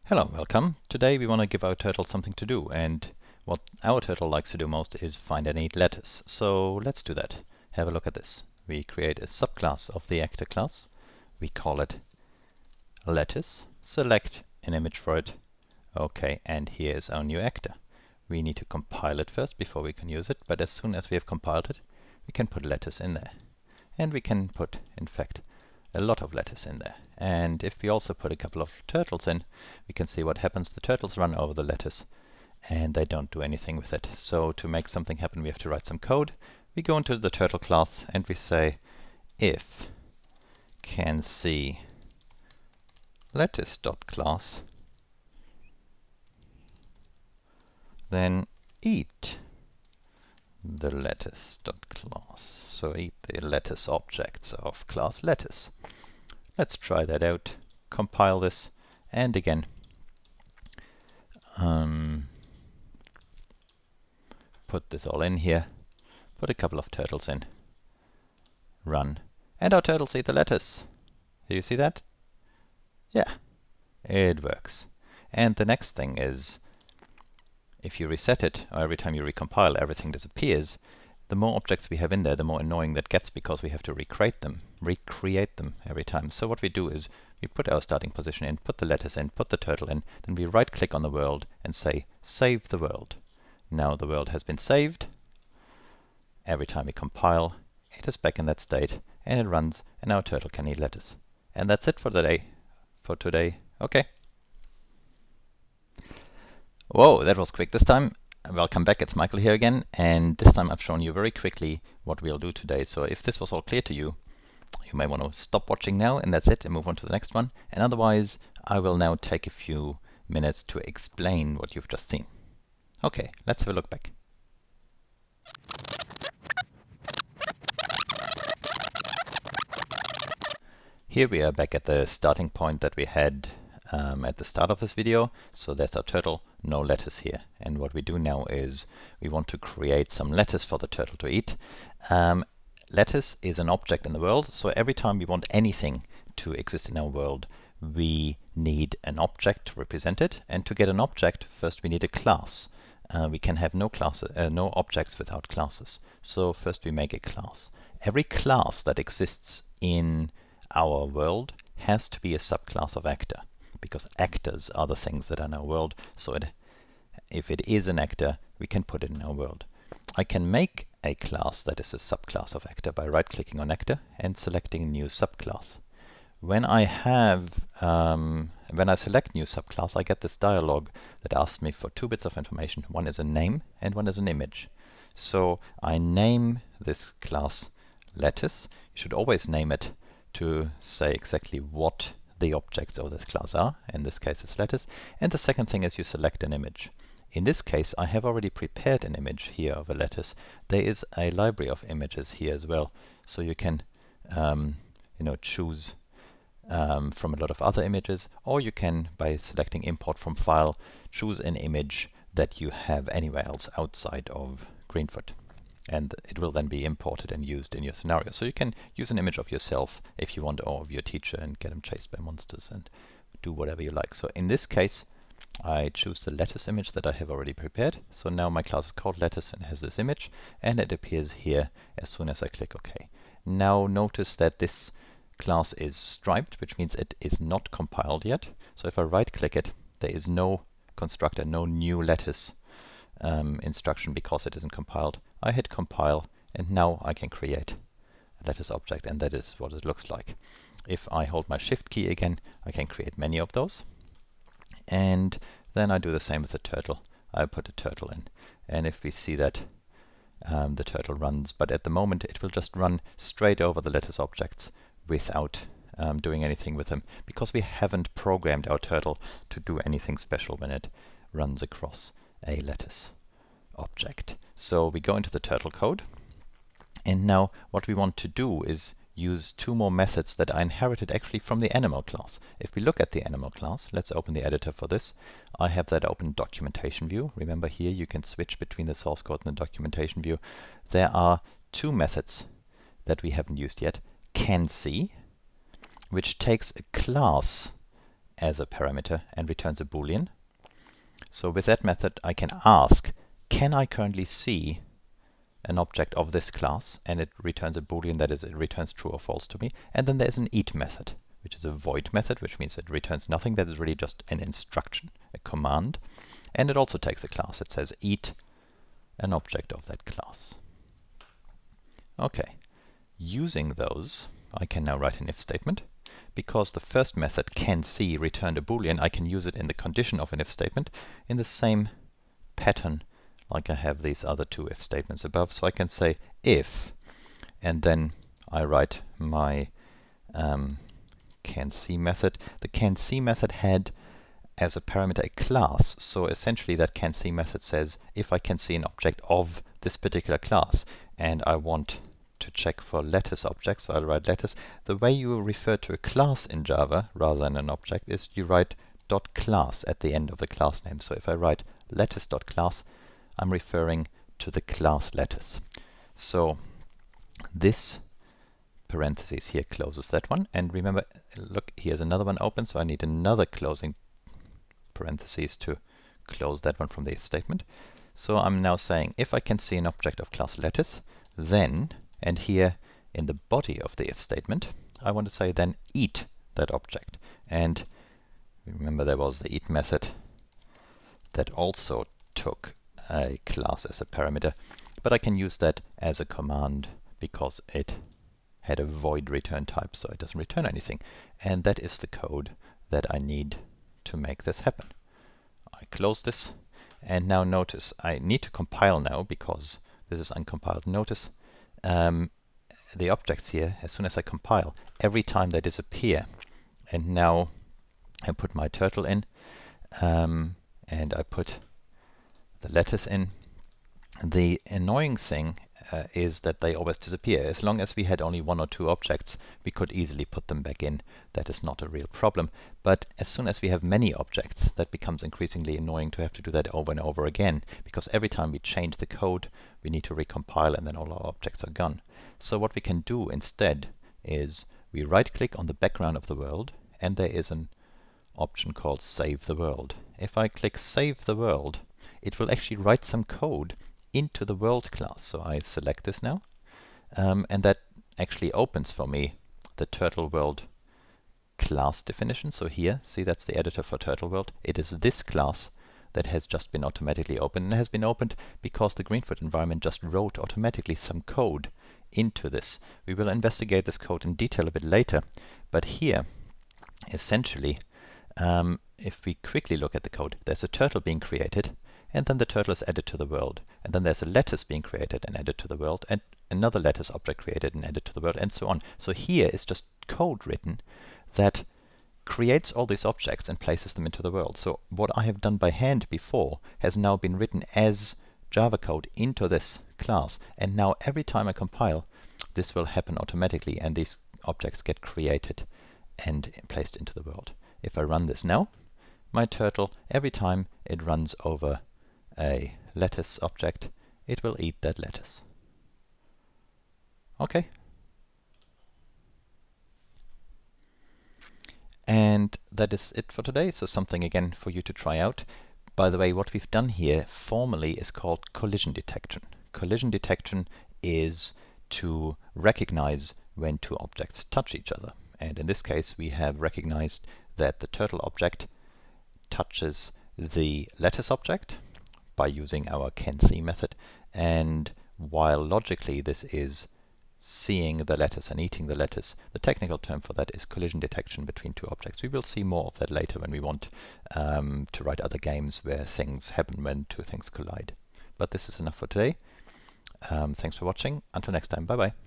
Hello, welcome. Today we want to give our turtle something to do, and what our turtle likes to do most is find and eat lettuce. So let's do that. Have a look at this. We create a subclass of the actor class. We call it lettuce. Select an image for it. Okay, and here's our new actor. We need to compile it first before we can use it, but as soon as we have compiled it, we can put lettuce in there. And we can put, in fact, a lot of lettuce in there. And if we also put a couple of turtles in, we can see what happens. The turtles run over the lettuce and they don't do anything with it. So to make something happen, we have to write some code. We go into the turtle class and we say if can see lettuce.class, then eat the lettuce.class. So eat the lettuce objects of class lettuce. Let's try that out, compile this, and again put this all in here, put a couple of turtles in, run, and our turtles eat the lettuce. Do you see that? Yeah, it works. And the next thing is, if you reset it, or every time you recompile everything disappears, the more objects we have in there, the more annoying that gets, because we have to recreate them every time. So what we do is we put our starting position in, put the lettuce in, put the turtle in, then we right click on the world and say save the world. Now the world has been saved. Every time we compile, it is back in that state and it runs, and our turtle can eat lettuce. And that's it for today. Okay. Whoa, that was quick this time. Welcome back, it's Michael here again, and this time I've shown you very quickly what we'll do today. So if this was all clear to you, you may want to stop watching now and that's it, and move on to the next one. And otherwise, I will now take a few minutes to explain what you've just seen. Okay, let's have a look back. Here we are back at the starting point that we had at the start of this video. So there's our turtle, no lettuce here. And what we do now is we want to create some lettuce for the turtle to eat. Lettuce is an object in the world, so every time we want anything to exist in our world, we need an object to represent it. And to get an object, first we need a class. We can have no objects without classes. So first we make a class. Every class that exists in our world has to be a subclass of actor, because actors are the things that are in our world. So if it is an actor, we can put it in our world. I can make a class that is a subclass of actor by right-clicking on actor and selecting new subclass. When I select new subclass, I get this dialog that asks me for 2 bits of information. One is a name and one is an image. So I name this class lettuce. You should always name it to say exactly what the objects of this class are. In this case it's lettuce. And the second thing is you select an image. In this case I have already prepared an image here of a lettuce. There is a library of images here as well, so you can choose from a lot of other images, or you can, by selecting import from file, choose an image that you have anywhere else outside of Greenfoot. And it will then be imported and used in your scenario. So you can use an image of yourself if you want, or of your teacher, and get him chased by monsters and do whatever you like. So in this case, I choose the lettuce image that I have already prepared. So now my class is called lettuce and has this image, and it appears here as soon as I click OK. Now notice that this class is striped, which means it is not compiled yet. So if I right-click it, there is no constructor, no new lettuce instruction, because it isn't compiled. I hit compile, and now I can create a lettuce object, and that is what it looks like. If I hold my shift key again, I can create many of those. And then I do the same with the turtle. I put a turtle in, and if we see that the turtle runs, but at the moment it will just run straight over the lettuce objects without doing anything with them, because we haven't programmed our turtle to do anything special when it runs across a lettuce object. So we go into the turtle code, and now what we want to do is use 2 more methods that I inherited actually from the animal class. If we look at the animal class, let's open the editor for this. I have that open documentation view. Remember, here you can switch between the source code and the documentation view. There are 2 methods that we haven't used yet. Can see, which takes a class as a parameter and returns a Boolean. So with that method I can ask, can I currently see an object of this class, and it returns a Boolean, that is, it returns true or false to me. And then there's an eat method, which is a void method, which means it returns nothing. That is really just an instruction, a command. And it also takes a class. It says eat an object of that class. Okay, using those, I can now write an if statement. Because the first method, canSee, returned a Boolean, I can use it in the condition of an if statement in the same pattern like I have these other two if statements above. So I can say if, and then I write my canSee method. The canSee method had as a parameter a class, so essentially that canSee method says if I can see an object of this particular class, and I want to check for lattice objects, so I'll write lattice. The way you refer to a class in Java rather than an object is you write .class at the end of the class name. So if I write lattice.class, I'm referring to the class lattice. So this parentheses here closes that one, and remember, look, here's another one open, so I need another closing parentheses to close that one from the if statement. So I'm now saying if I can see an object of class lattice, then, and here in the body of the if statement, I want to say then eat that object. And remember there was the eat method that also took a class as a parameter, but I can use that as a command because it had a void return type, so it doesn't return anything. And that is the code that I need to make this happen. I close this, and now notice I need to compile now because this is uncompiled. Notice the objects here, as soon as I compile, every time they disappear. And now I put my turtle in, and I put the lattice in. The annoying thing is that they always disappear. As long as we had only one or two objects, we could easily put them back in. That is not a real problem. But as soon as we have many objects, that becomes increasingly annoying to have to do that over and over again, because every time we change the code, we need to recompile, and then all our objects are gone. So what we can do instead is we right-click on the background of the world, and there is an option called Save the World. If I click Save the World, it will actually write some code into the world class. So I select this now, and that actually opens for me the turtle world class definition. So here, see, that's the editor for turtle world. It is this class that has just been automatically opened, and it has been opened because the Greenfoot environment just wrote automatically some code into this. We will investigate this code in detail a bit later, but here, essentially, if we quickly look at the code, there's a turtle being created, and then the turtle is added to the world, and then there's a lattice being created and added to the world, and another lattice object created and added to the world, and so on. So here is just code written that creates all these objects and places them into the world. So what I have done by hand before has now been written as Java code into this class, and now every time I compile, this will happen automatically, and these objects get created and placed into the world. If I run this now, my turtle, every time it runs over a lattice object, it will eat that lattice. Okay. And that is it for today. So something again for you to try out. By the way, what we've done here formally is called collision detection. Collision detection is to recognize when two objects touch each other. And in this case, we have recognized that the turtle object touches the lattice object by using our canSee method, and while logically this is seeing the lattice and eating the lattice, the technical term for that is collision detection between two objects. We will see more of that later when we want to write other games where things happen when two things collide. But this is enough for today. Thanks for watching. Until next time, bye bye.